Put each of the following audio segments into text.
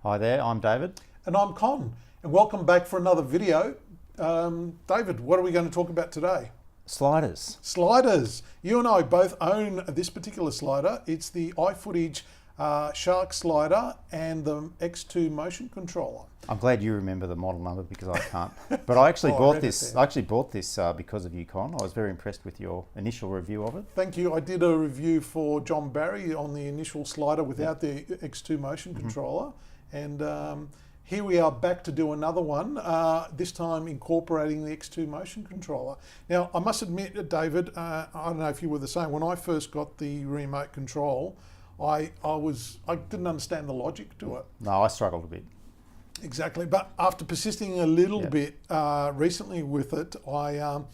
Hi there, I'm David. And I'm Con, and welcome back for another video. David, what are we going to talk about today? Sliders. Sliders. You and I both own this particular slider. It's the iFootage Shark slider and the X2 motion controller. I'm glad you remember the model number because I can't. But I actually bought this. I actually bought this because of you, Con. I was very impressed with your initial review of it. Thank you. I did a review for John Barry on the initial slider without the X2 motion controller, and here we are back to do another one, this time incorporating the X2 motion controller. Now, I must admit, David, I don't know if you were the same, when I first got the remote control, I didn't understand the logic to it. No, I struggled a bit. Exactly, but after persisting a little bit recently with it, I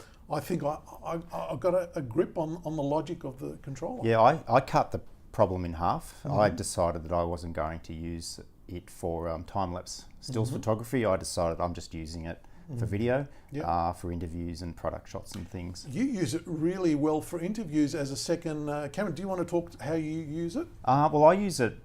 think I got a grip on the logic of the controller. Yeah, I cut the problem in half. I decided that I wasn't going to use it for time-lapse stills photography. I decided I'm just using it for video, for interviews and product shots and things. You use it really well for interviews as a second camera. Do you want to talk how you use it? Well, I use it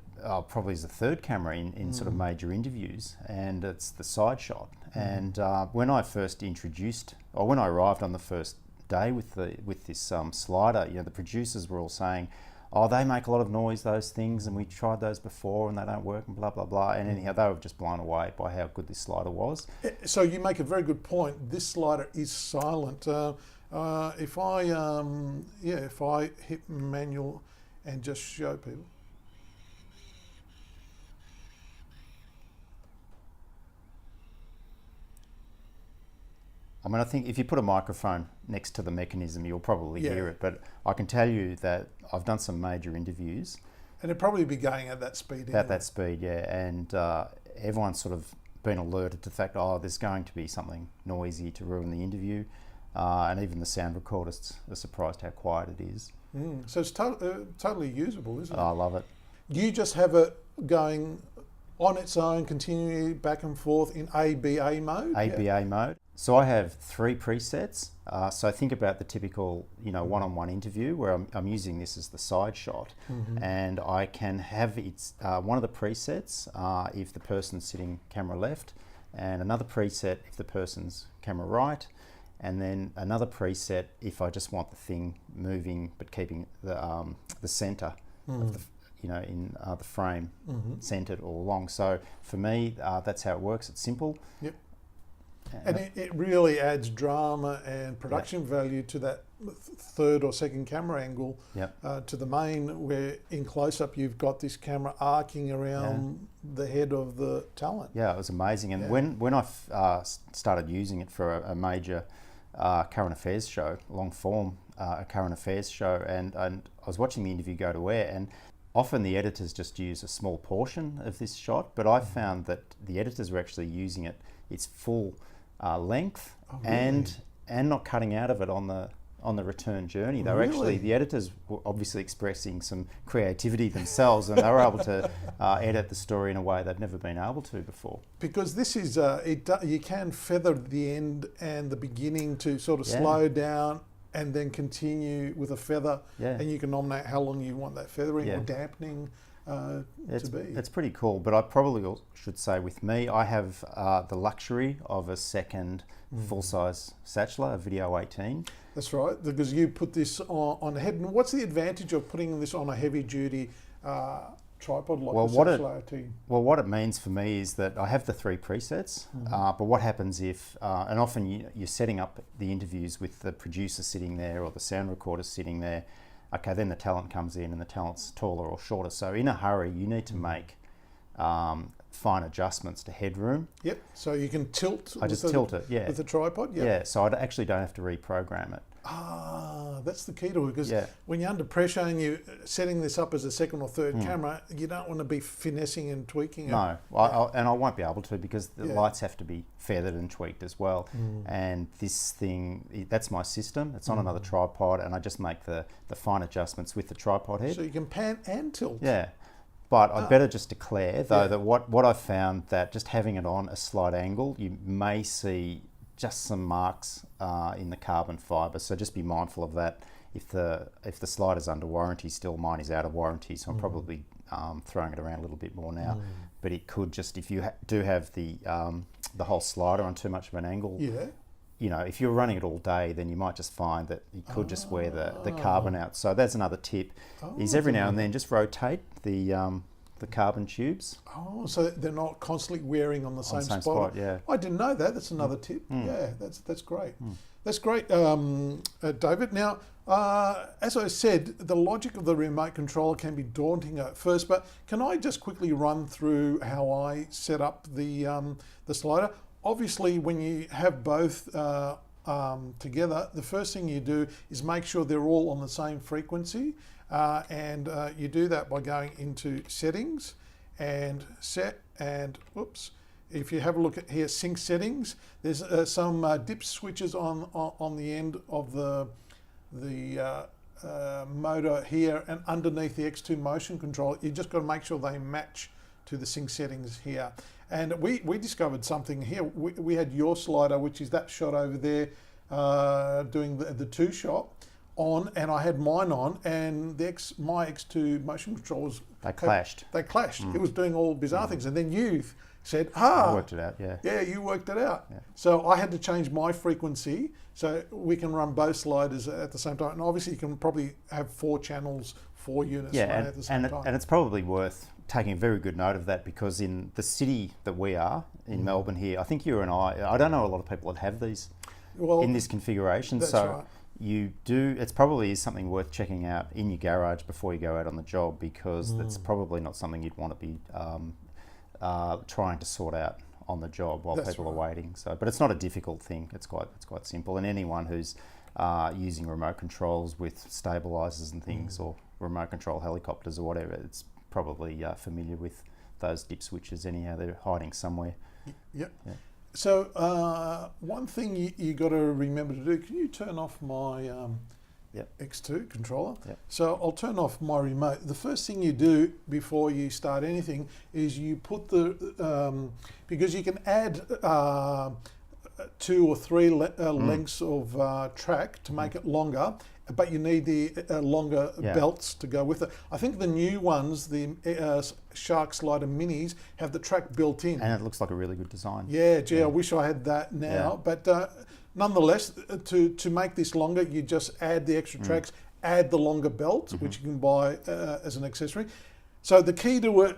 probably as a third camera in sort of major interviews, and it's the side shot. And when I first introduced, or when I arrived on the first day with this slider, you know, the producers were all saying, "Oh, they make a lot of noise, those things, and we tried those before and they don't work,and blah, blah, blah." And anyhow, they were just blown away by how good this slider was. So you make a very good point. This slider is silent. If I hit manual and just show people. I mean, I think if you put a microphone next to the mechanism, you'll probably hear it. But I can tell you that I've done some major interviews. And it'd probably be going at that speed. At that speed, yeah. And everyone's sort of been alerted to the fact, there's going to be something noisy to ruin the interview. And even the sound recorders are surprised how quiet it is. So it's totally usable, isn't it? I love it. You just have it going on its own, continually back and forth in ABA mode? ABA mode. So I have 3 presets. So think about the typical, one-on-one interview where I'm using this as the side shot, and I can have one of the presets if the person's sitting camera left, and another preset if the person's camera right, and then another preset if I just want the thing moving but keeping the center of the the frame centered all along. So for me, that's how it works. It's simple. Yep. And it really adds drama and production value to that third or second camera angle to the main, where in close-up you've got this camera arcing around the head of the talent. Yeah, it was amazing. And when I started using it for a major current affairs show, long form current affairs show, and I was watching the interview go to air, and often the editors just use a small portion of this shot, but I found that the editors were actually using its full length and not cutting out of it on the return journey. They were actually, the editors were obviously expressing some creativity themselves, and they were able to edit the story in a way they'd never been able to before. Because this is, you can feather the end and the beginning to sort of slow down and then continue with a feather, and you can nominate how long you want that feathering or dampening to be. It's pretty cool, but I probably should say with me, I have the luxury of a second full-size satchel, a Video 18. That's right, because you put this on a head. And what's the advantage of putting this on a heavy-duty tripod like the Satchel 18? Well, what it means for me is that I have the 3 presets, but what happens if, and often you're setting up the interviews with the producer sitting there or the sound recorder sitting there. Okay, then the talent comes in and the talent's taller or shorter. So in a hurry, you need to make fine adjustments to headroom. Yep, so you can tilt. I just tilt it, with the tripod, Yeah, so I actually don't have to reprogram it. That's the key to it, because when you're under pressure and you're setting this up as a second or third camera, you don't want to be finessing and tweaking it. No, and I won't be able to, because the lights have to be feathered and tweaked as well. And this thing, that's my system. It's on another tripod, and I just make the fine adjustments with the tripod head. So you can pan and tilt. Yeah. But I'd better just declare, though, that what I've found, that just having it on a slight angle, you may see just some marks in the carbon fibre. So just be mindful of that if the slider's under warranty still, mine is out of warranty, so I'm probably throwing it around a little bit more now. But it could just, if you do have the whole slider on too much of an angle, you know, if you're running it all day, then you might just find that you could just wear the carbon out. So that's another tip, is every now and then just rotate the carbon tubes. Oh, so they're not constantly wearing on the same spot. Yeah. I didn't know that. That's another tip. Yeah, that's great. That's great, David. Now, as I said, the logic of the remote controller can be daunting at first, but can I just quickly run through how I set up the slider? Obviously, when you have both together, the first thing you do is make sure they're all on the same frequency. And you do that by going into settings and set, and whoops, if you have a look at here, sync settings, there's some dip switches on the end of the motor here, and underneath the X2 motion control, you just got to make sure they match to the sync settings here. And we discovered something here. We had your slider, which is that shot over there, doing the two shot on, and I had mine on, and my X2 motion controllers, they clashed. It was doing all bizarre things, and then you said, I worked it out. Yeah, you worked it out. So I had to change my frequency so we can run both sliders at the same time. And obviously you can probably have 4 channels, 4 units at the same time. And it's probably worth taking very good note of that, because in the city that we are, in Melbourne here, I think you and I don't know a lot of people that have these in this configuration. That's so right. It's probably something worth checking out in your garage before you go out on the job, because that's probably not something you'd want to be trying to sort out on the job while people are waiting. So, but it's not a difficult thing. It's quite simple. And anyone who's using remote controls with stabilizers and things, or remote control helicopters or whatever, it's probably familiar with those dip switches anyhow. They're hiding somewhere. Yep. Yeah. So one thing you got to remember to do, can you turn off my X2 controller? Yep. So I'll turn off my remote. The first thing you do before you start anything is you put because you can add 2 or 3 lengths of track to make it longer, but you need the longer belts to go with it. I think the new ones, the Shark Slider Minis, have the track built in. And it looks like a really good design. Yeah, gee, I wish I had that now. Yeah. But nonetheless, to make this longer, you just add the extra tracks, add the longer belt, which you can buy as an accessory. So the key to it,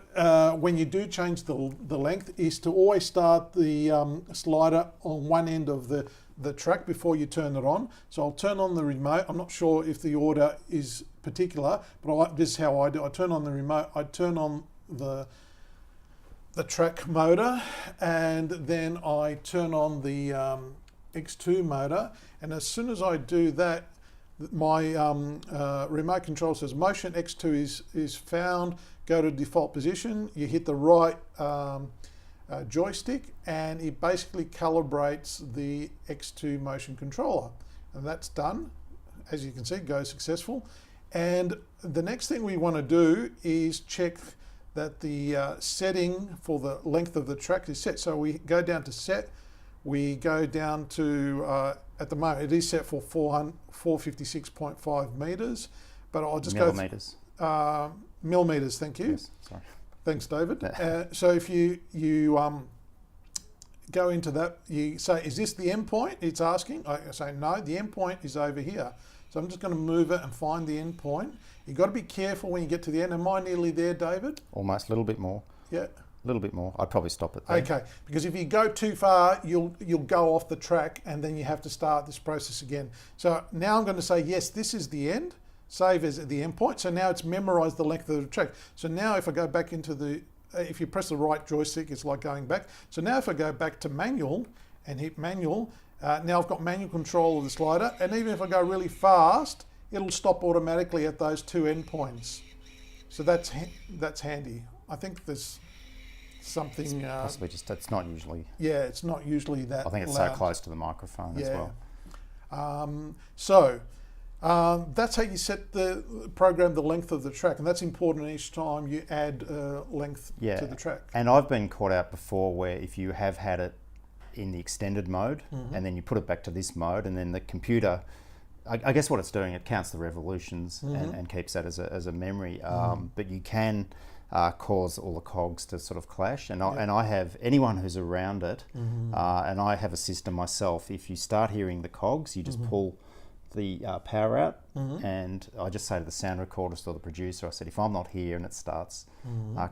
when you do change the length, is to always start the slider on one end of the track before you turn it on. So I'll turn on the remote. I'm not sure if the order is particular, but this is how I do. I turn on the remote, I turn on the track motor, and then I turn on the X2 motor. And as soon as I do that, my remote control says motion X2 is found, go to default position. You hit the right joystick, and it basically calibrates the X2 motion controller, and that's done. As you can see, it goes successful. And the next thing we want to do is check that the setting for the length of the track is set. So we go down to set, we go down to at the moment it is set for 456.5 meters, but I'll just millimeters. Millimeters, thank you. Yes, sorry. Thanks, David. So if you go into that, you say, is this the endpoint? It's asking. I say, no, the endpoint is over here. So I'm just going to move it and find the endpoint. You've got to be careful when you get to the end. Am I nearly there, David? Almost, a little bit more. Yeah. A little bit more. I'd probably stop it there. Okay, because if you go too far, you'll go off the track, and then you have to start this process again. So now I'm going to say, yes, this is the end. Save as the endpoint. So now it's memorized the length of the track. So now if I go back into if you press the right joystick, it's like going back. So now if I go back to manual and hit manual, now I've got manual control of the slider, and even if I go really fast, it'll stop automatically at those 2 endpoints. So that's handy. I think there's something... possibly just, it's not usually... Yeah, it's not usually that I think it's loud. so close to the microphone as well. That's how you set the length of the track, and that's important each time you add length to the track. And I've been caught out before where if you have had it in the extended mode and then you put it back to this mode, and then the computer I guess what it's doing, it counts the revolutions and keeps that as a memory. But you can cause all the cogs to sort of clash. And I have anyone who's around it, and I have a system myself. If you start hearing the cogs, you just pull the power out, and I just say to the sound recordist or the producer, I said, if I'm not here and it starts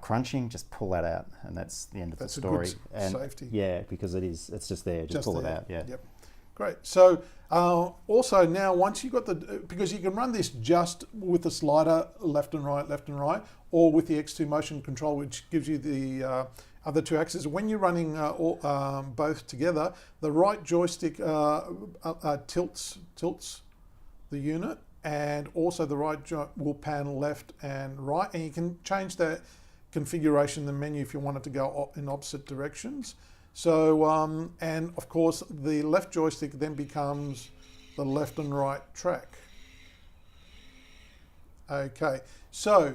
crunching, just pull that out, and that's the end of the story. That's a good and safety. Yeah, because it's just there. Just pull there. it out. Yeah. Yep. Great. So also now, once you've got because you can run this just with the slider left and right, or with the X2 motion control, which gives you the other two axes. When you're running both together, the right joystick tilts the unit, and also the right will pan left and right, and you can change that configuration in the menu if you want it to go in opposite directions. So, and of course, the left joystick then becomes the left and right track. Okay, so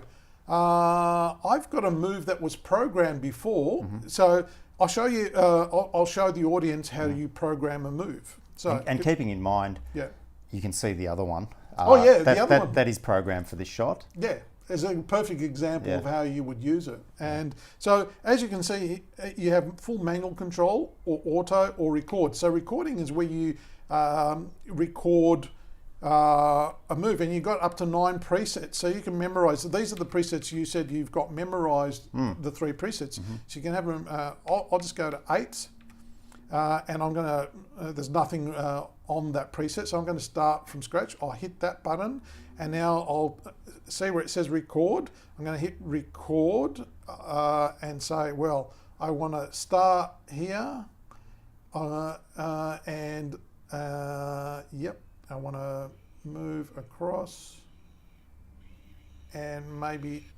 I've got a move that was programmed before. So I'll show you. I'll show the audience how you program a move. So and keeping in mind, yeah, you can see the other one. The other one. That is programmed for this shot. Yeah. Is a perfect example of how you would use it. And so, as you can see, you have full manual control, or auto, or record. So recording is where you record a move, and you've got up to 9 presets. So you can memorize. So these are the presets you said you've got memorized, the 3 presets. So you can have them, I'll just go to 8, and I'm going to, there's nothing on that preset, so I'm going to start from scratch. I'll hit that button, and now I'll see where it says record. I'm going to hit record and say, well, I want to start here, and yep, I want to move across and maybe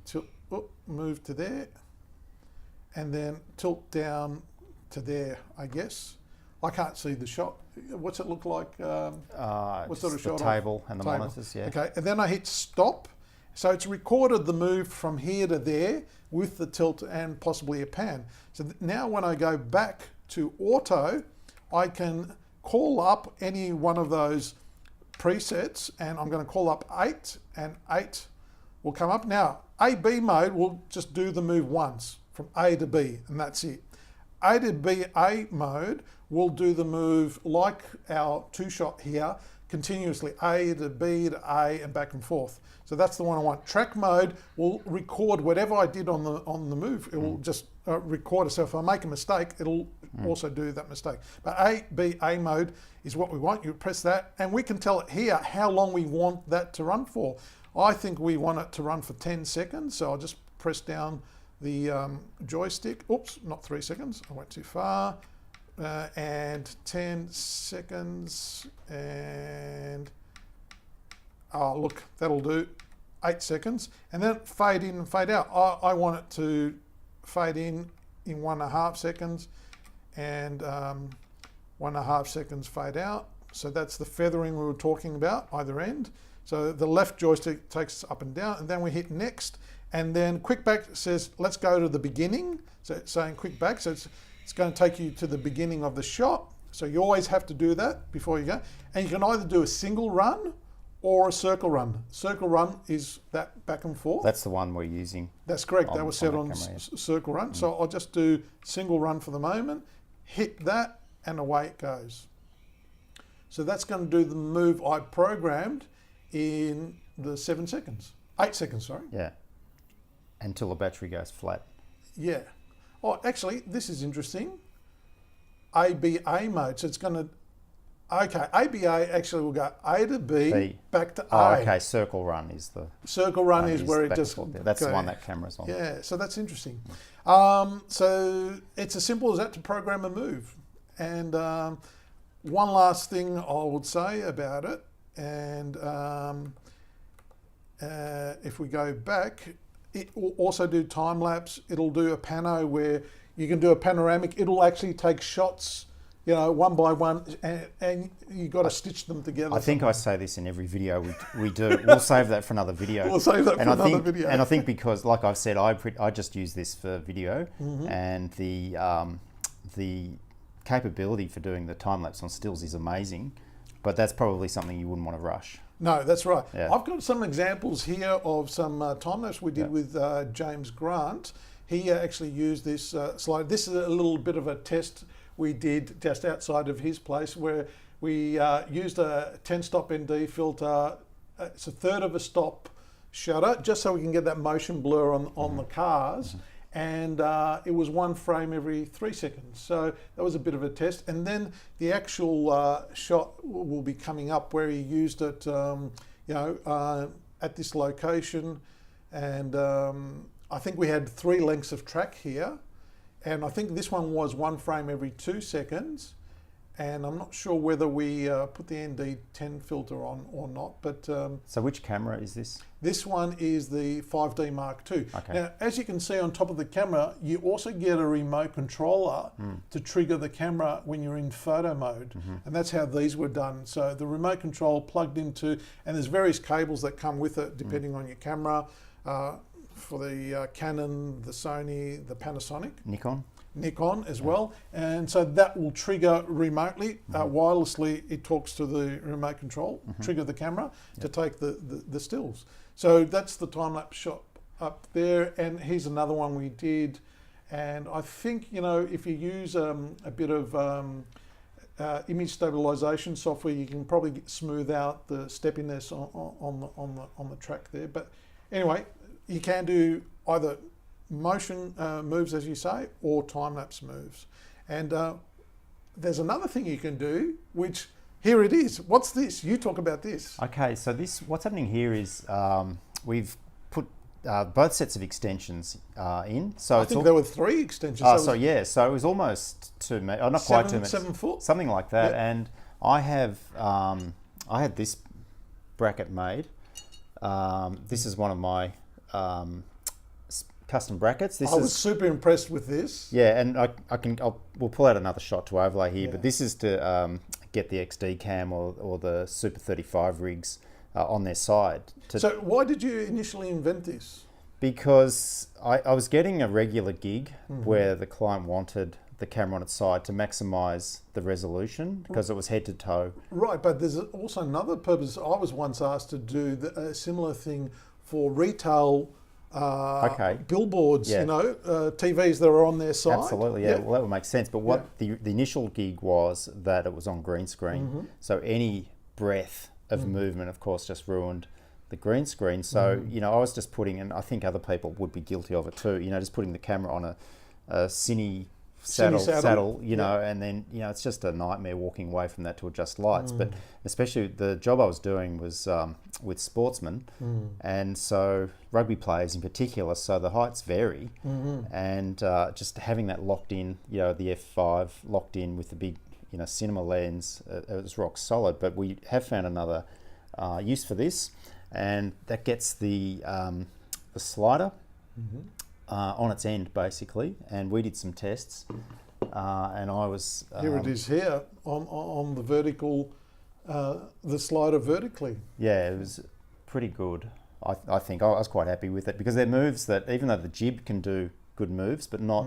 move to there, and then tilt down to there, I guess. I can't see the shot. What's it look like? What sort of shot? The table and the monitors, yeah. Okay, and then I hit stop. So it's recorded the move from here to there with the tilt and possibly a pan. So now when I go back to auto, I can call up any one of those presets, and I'm going to call up 8, and 8 will come up. Now, A-B mode will just do the move once from A to B, and that's it. A to B A mode will do the move like our 2-shot here, continuously A to B to A and back and forth. So that's the one I want. Track mode will record whatever I did on the move. It will just record it. So if I make a mistake, it'll also do that mistake. But A mode is what we want. You press that, and we can tell it here how long we want that to run for. I think we want it to run for 10 seconds. So I'll just press down the joystick. Oops, not 3 seconds. I went too far. And 10 seconds, and oh look, that'll do. 8 seconds, and then fade in and fade out. I want it to fade in 1.5 seconds, and 1.5 seconds fade out. So that's the feathering we were talking about, either end. So the left joystick takes us up and down, and then we hit next, and then quick back says let's go to the beginning. So it's saying quick back, so it's going to take you to the beginning of the shot. So you always have to do that before you go. And you can either do a single run or a circle run. Circle run is that back and forth. That's the one we're using. That's correct. That was set on circle run. So I'll just do single run for the moment, hit that, and away it goes. So that's going to do the move I programmed in the 7 seconds. 8 seconds, sorry. Yeah. Until the battery goes flat. Yeah. Oh, actually, this is interesting. ABA mode. So it's going to, okay, ABA actually will go A to B, back to A. Oh, okay, circle run is the... Circle run is where it just... That's the one that camera's on. Yeah, so that's interesting. So it's as simple as that to program a move. And one last thing I would say about it, and if we go back, it will also do time lapse. It'll do a pano where you can do a panoramic. It'll actually take shots, you know, one by one, and you got to stitch them together. I think I say this in every video we do. We'll save that for another video. We'll save that for another video. And I think because, like I've said, I just use this for video, and the capability for doing the time lapse on stills is amazing. But that's probably something you wouldn't want to rush. No, that's right. Yeah. I've got some examples here of some time-lapse we did with James Grant. He actually used this slide. This is a little bit of a test we did just outside of his place where we used a 10-stop ND filter. It's a third of a stop shutter, just so we can get that motion blur on the cars. And it was 1 frame every 3 seconds. So that was a bit of a test. And then the actual shot will be coming up where he used it, at this location. And I think we had 3 lengths of track here. And I think this one was 1 frame every 2 seconds. And I'm not sure whether we put the ND10 filter on or not, but... So which camera is this? This one is the 5D Mark II. Okay. Now, as you can see on top of the camera, you also get a remote controller to trigger the camera when you're in photo mode. And that's how these were done. So the remote control plugged into, and there's various cables that come with it depending on your camera, for the Canon, the Sony, the Panasonic. Nikon as well, and so that will trigger remotely, wirelessly. It talks to the remote control, trigger the camera to take the stills. So that's the time-lapse shot up there, and here's another one we did. And I think, if you use a bit of image stabilization software, you can probably smooth out the steppiness on the track there. But anyway, you can do either motion moves, as you say, or time-lapse moves. And there's another thing you can do, which, here it is. What's this? You talk about this. Okay, so what's happening here is we've put both sets of extensions in. So I think there were 3 extensions. So it was almost 2 meters, not quite 2 meters. 7 foot? Something like that. Yep. And I had this bracket made. This is one of my custom brackets. I was super impressed with this. Yeah, and we'll pull out another shot to overlay here, but this is to get the XD cam or the Super 35 rigs on their side. So why did you initially invent this? Because I was getting a regular gig where the client wanted the camera on its side to maximize the resolution because it was head to toe. Right, but there's also another purpose. I was once asked to do a similar thing for retail billboards, TVs that are on their side. Absolutely, yeah. Well, that would make sense. But what the initial gig was that it was on green screen. So any breath of movement, of course, just ruined the green screen. So, I was just putting, and I think other people would be guilty of it too, just putting the camera on a cine saddle, and then, it's just a nightmare walking away from that to adjust lights. But especially the job I was doing was with sportsmen, and so rugby players in particular, so the heights vary, and just having that locked in, the F5 locked in with the big, cinema lens, it was rock solid. But we have found another use for this, and that gets the slider on its end, basically, and we did some tests, and I was... here it is here, on the vertical, the slider vertically. Yeah, it was pretty good. I think I was quite happy with it, because they're moves that, even though the jib can do good moves, but not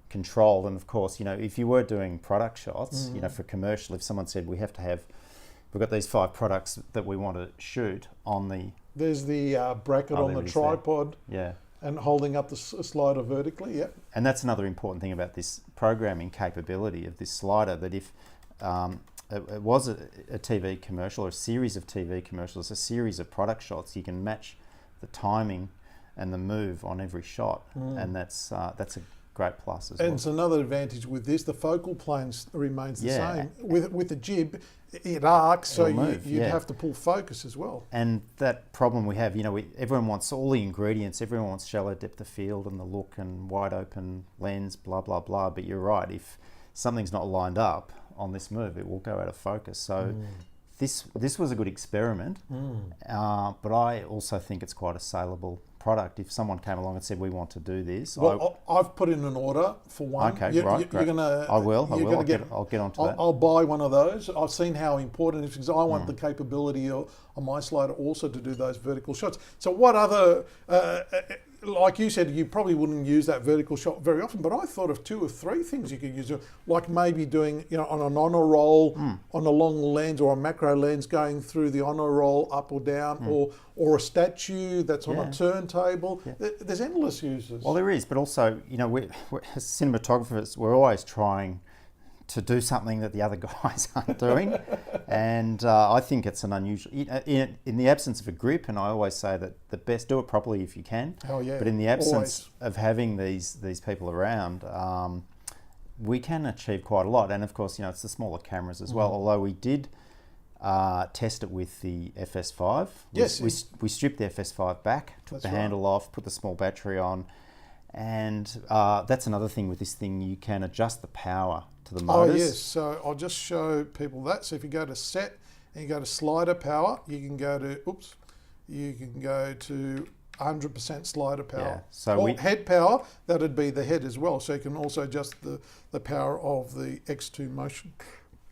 controlled, and of course, if you were doing product shots, for commercial, if someone said, we've got these 5 products that we want to shoot on the... There's the bracket on the tripod. Yeah. And holding up the slider vertically, yeah. And that's another important thing about this programming capability of this slider, that if it was a TV commercial or a series of TV commercials, a series of product shots, you can match the timing and the move on every shot, and that's a great plus as well. And it's another advantage with this, the focal plane remains the same. With the jib, it arcs, so you'd have to pull focus as well. And that problem we have, everyone wants all the ingredients, everyone wants shallow depth of field and the look and wide open lens, blah, blah, blah. But you're right, if something's not lined up on this move, it will go out of focus. So this was a good experiment, but I also think it's quite a saleable product. If someone came along and said, we want to do this. Well, I've put in an order for one. Okay, right. You're gonna, I'll get onto that. I'll buy one of those. I've seen how important it is, because I want the capability on my slider also to do those vertical shots. So what other like you said, you probably wouldn't use that vertical shot very often, but I thought of 2 or 3 things you could use, like maybe doing, on an honor roll, on a long lens or a macro lens, going through the honor roll up or down, or a statue that's on a turntable. Yeah. There's endless uses. Well, there is, but also, we're as cinematographers, we're always trying to do something that the other guys aren't doing, and I think it's an unusual. In the absence of a grip, and I always say that the best, do it properly if you can. Oh yeah. But in the absence of having these people around, we can achieve quite a lot. And of course, it's the smaller cameras as well. Although we did test it with the FS5. Yes. We stripped the FS5 back, took the handle off, put the small battery on, and that's another thing with this thing. You can adjust the power to the motors. Oh yes, so I'll just show people that. So if you go to set and you go to slider power, you can go to 100% slider power. Yeah, so head power, that'd be the head as well. So you can also adjust the power of the X2 motion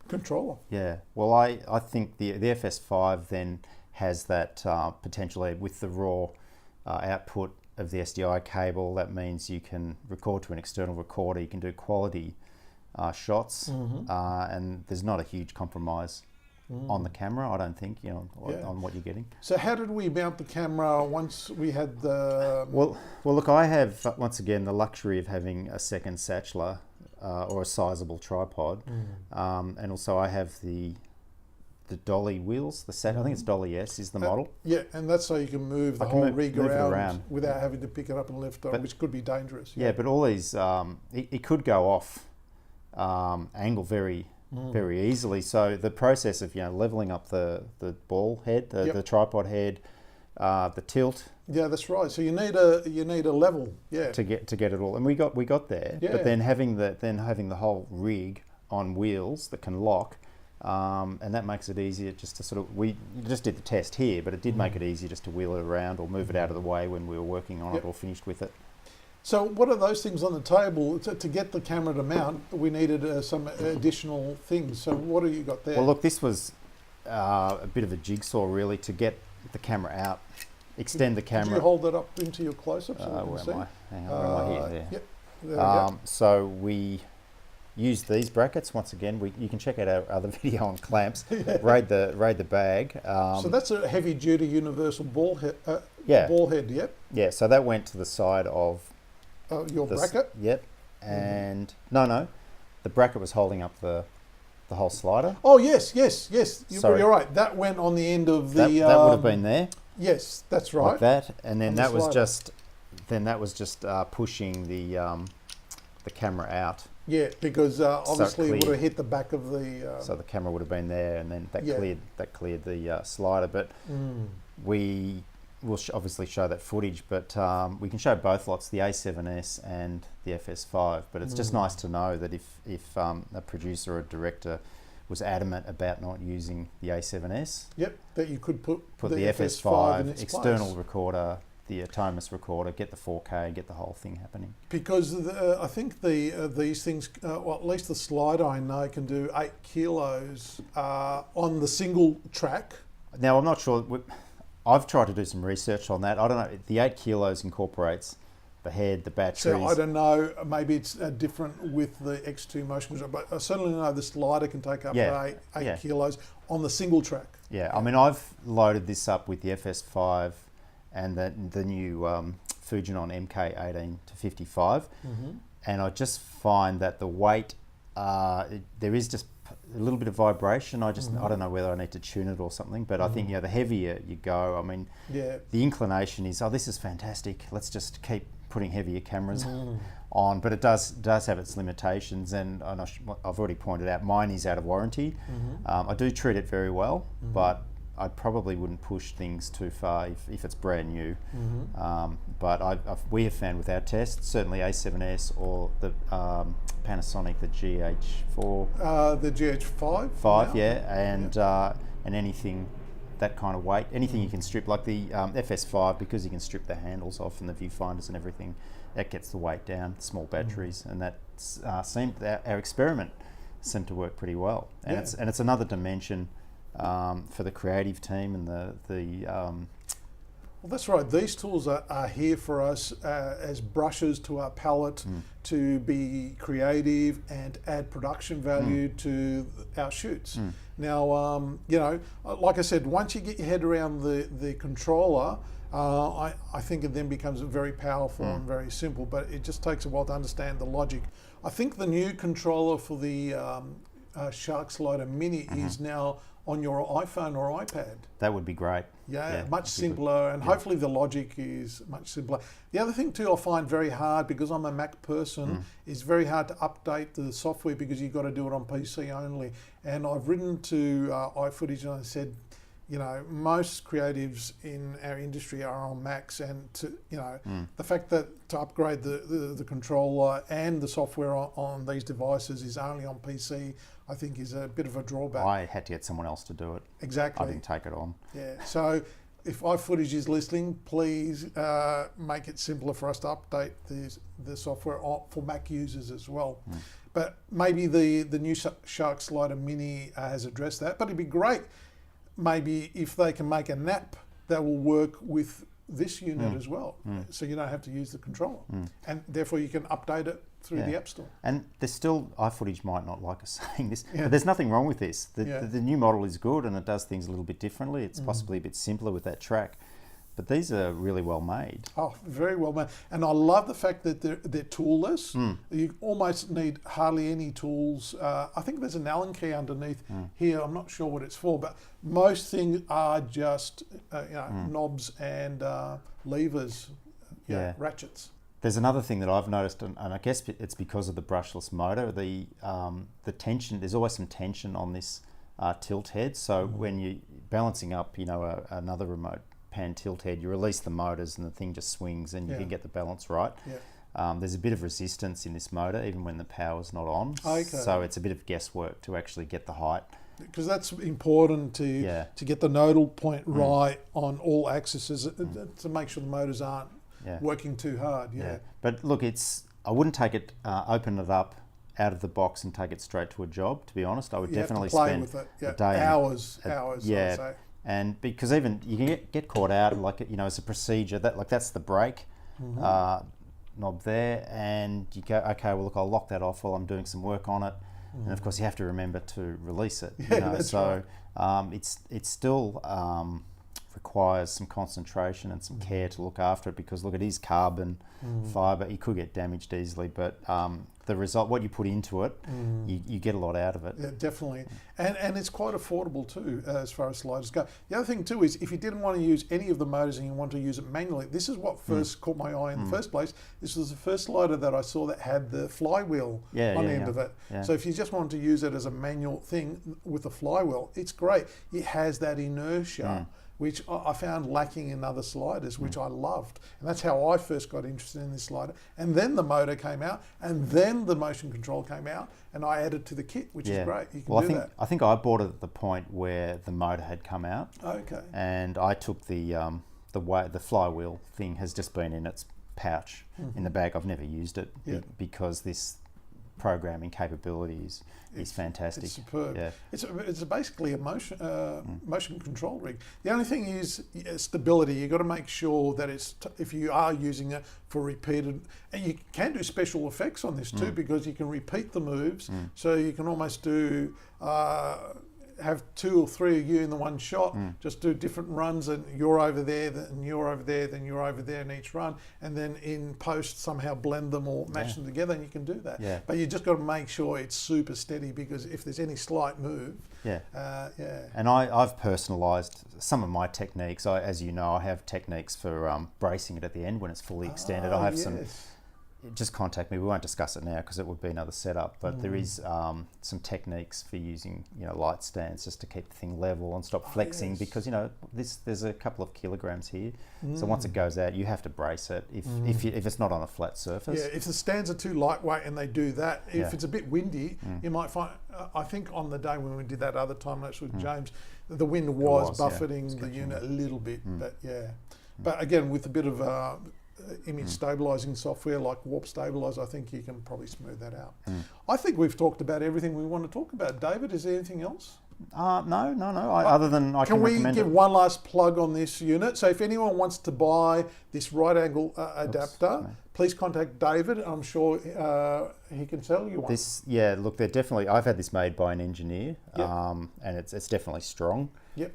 controller. Yeah, well I think the FS5 then has that potentially with the raw output of the SDI cable. That means you can record to an external recorder, you can do quality shots, and there's not a huge compromise on the camera, I don't think, on what you're getting. So how did we mount the camera once we had the... Well, look, I have, once again, the luxury of having a second satchler or a sizable tripod, and also I have the dolly wheels, I think it's Dolly S is the model. Yeah, and that's so you can move the whole rig around without having to pick it up and lift it, which could be dangerous. Yeah, but all these, it could go off angle very easily. So the process of leveling up the ball head, the tripod head, the tilt. Yeah, that's right. So you need a level, to get it all, and we got there. Yeah. But then having the whole rig on wheels that can lock, and that makes it easier just to sort of, we just did the test here, but it did make it easier just to wheel it around or move it out of the way when we were working on it or finished with it. So what are those things on the table? To get the camera to mount, we needed some additional things. So what have you got there? Well, look, this was a bit of a jigsaw really to get the camera out, extend the camera. Could you hold that up into your close-up so we can see? Where am I? Hang on, where am I here? There. Yep. There we go. So we used these brackets. Once again, you can check out our other video on clamps. Raid the bag. So that's a heavy-duty universal ball head. Ball head. Yep. Yeah. So that went to the side of your bracket. Yep. And no, the bracket was holding up the whole slider. Oh yes. You're right. That went on the end of the. That would have been there. Yes, that's right. Like that, and then that was just pushing the camera out. Yeah, because obviously it would have hit the back of the. So the camera would have been there, and then that cleared the slider. But we will obviously show that footage, but we can show both lots, the A7S and the FS5. But it's just nice to know that if a producer or a director was adamant about not using the A7S. Yep, that you could put the FS5 in its external recorder, the Atomus recorder, get the 4K, get the whole thing happening. Because I think these things, well, at least the slider I know can do 8 kilos on the single track. Now I'm not sure. I've tried to do some research on that. I don't know. The 8 kilos incorporates the head, the batteries. So I don't know, maybe it's different with the X2 motion control, but I certainly know the slider can take up to 8 kilos on the single track. Yeah, I mean, I've loaded this up with the FS5 and the new Fujinon MK18 to 55, and I just find that the weight, there is just a little bit of vibration. I don't know whether I need to tune it or something, but I think the heavier you go, I mean, the inclination is, this is fantastic. Let's just keep putting heavier cameras on, but it does have its limitations, and I've already pointed out mine is out of warranty. I do treat it very well, but I probably wouldn't push things too far if it's brand new. But we have found with our tests, certainly A7S or the Panasonic, the GH4. The GH5? And anything that kind of weight, anything you can strip, like the FS5, because you can strip the handles off and the viewfinders and everything, that gets the weight down, small batteries, and that our experiment seemed to work pretty well. And it's another dimension for the creative team and Well, that's right. These tools are here for us as brushes to our palette to be creative and add production value to our shoots. Now, you know, like I said, once you get your head around the controller, I think it then becomes very powerful and very simple, but it just takes a while to understand the logic. I think the new controller for the Shark Slider Mini is now on your iPhone or iPad. That would be great. Yeah, much simpler, and hopefully the logic is much simpler. The other thing too I find very hard, because I'm a Mac person, is very hard to update the software because you've got to do it on PC only. And I've written to iFootage and I said, you know, most creatives in our industry are on Macs, and the fact that to upgrade the controller and the software on these devices is only on PC, I think is a bit of a drawback. I had to get someone else to do it. Exactly. I didn't take it on. Yeah. So if iFootage is listening, please make it simpler for us to update the software for Mac users as well. But maybe the new Shark Slider Mini has addressed that. But it'd be great maybe if they can make an app that will work with this unit as well, so you don't have to use the controller, and therefore you can update it through the App Store. And there's still, iFootage might not like us saying this, but there's nothing wrong with this. The new model is good and it does things a little bit differently. It's possibly a bit simpler with that track, but these are really well made. Oh, very well made. And I love the fact that they're toolless. You almost need hardly any tools. I think there's an Allen key underneath here. I'm not sure what it's for, but most things are just knobs and levers, ratchets. There's another thing that I've noticed, and I guess it's because of the brushless motor, the tension, there's always some tension on this tilt head. So when you're balancing up, another remote pan tilt head, you release the motors and the thing just swings and you can get the balance right. There's a bit of resistance in this motor even when the power's not on. So it's a bit of guesswork to actually get the height. Because that's important to get the nodal point right on all axes to make sure the motors aren't working too hard. But look, I wouldn't take it, open it up out of the box and take it straight to a job, to be honest. I would definitely spend with it. a day. Hours, I'd say. And because even you can get caught out, like, as a procedure, that's the brake knob there, and you go, okay, well, look, I'll lock that off while I'm doing some work on it. And of course you have to remember to release it. So it still requires some concentration and some care to look after it, because look, it is carbon fibre. It could get damaged easily, but the result, what you put into it, you get a lot out of it. Yeah, definitely. And it's quite affordable too, as far as sliders go. The other thing too is, if you didn't want to use any of the motors and you want to use it manually, this is what first caught my eye in the first place. This was the first slider that I saw that had the flywheel on the end of it. So if you just want to use it as a manual thing with the flywheel, it's great. It has that inertia, which I found lacking in other sliders, which I loved. And that's how I first got interested in this slider. And then the motor came out, and then the motion control came out, and I added to the kit, which is great. You can do that. I think I bought it at the point where the motor had come out. Okay. And I took the flywheel thing has just been in its pouch in the bag. I've never used it because this programming capabilities is fantastic. It's superb. Yeah. It's basically a motion control rig. The only thing is stability. You've got to make sure that if you are using it for repeated, and you can do special effects on this too, because you can repeat the moves. So you can almost do have 2 or 3 of you in the one shot, just do different runs, and you're over there, then you're over there, then you're over there in each run, and then in post somehow blend them or match them together, and you can do that. But you just got to make sure it's super steady, because if there's any slight move, and I've personalised some of my techniques. As you know, I have techniques for bracing it at the end when it's fully extended. I have some. Just contact me. We won't discuss it now because it would be another setup, but there is some techniques for using light stands just to keep the thing level and stop flexing, because there's a couple of kilograms here, so once it goes out you have to brace it if it's not on a flat surface. If the stands are too lightweight and they do that, if it's a bit windy, you might find, I think on the day when we did that other time lapse with James, the wind was buffeting the unit a little bit, but again, with a bit of image stabilizing software like Warp Stabilize, I think you can probably smooth that out. I think we've talked about everything we want to talk about. David, is there anything else? No. Other than I Can we recommend give it. one last plug on this unit? So if anyone wants to buy this right angle adapter, please contact David. I'm sure he can sell you one. Look, they're definitely. I've had this made by an engineer, and it's definitely strong. Yep.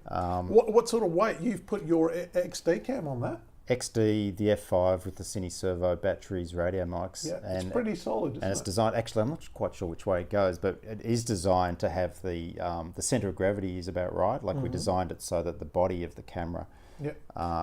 What sort of weight? You've put your XD cam on that? XD, the F5 with the Cine Servo batteries, radio mics. Yeah, it's pretty solid, isn't it? And it's designed, actually, I'm not quite sure which way it goes, but it is designed to have the centre of gravity is about right. Like we designed it so that the body of the camera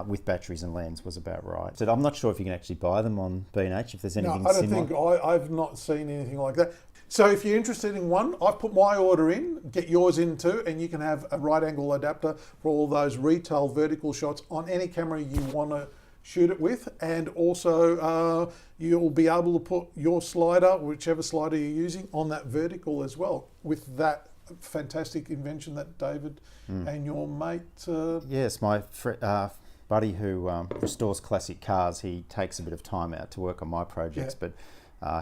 with batteries and lens was about right. So I'm not sure if you can actually buy them on B&H, if there's anything similar. No, I don't think, I've not seen anything like that. So if you're interested in one, I've put my order in, get yours in too, and you can have a right angle adapter for all those retail vertical shots on any camera you want to shoot it with. And also you'll be able to put your slider, whichever slider you're using, on that vertical as well with that fantastic invention that David and your mate... Yes, my buddy who restores classic cars, he takes a bit of time out to work on my projects, but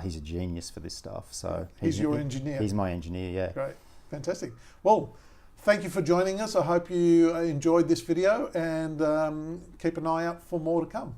he's a genius for this stuff. So he's your engineer. He's my engineer, yeah. Great, fantastic. Well, thank you for joining us. I hope you enjoyed this video, and keep an eye out for more to come.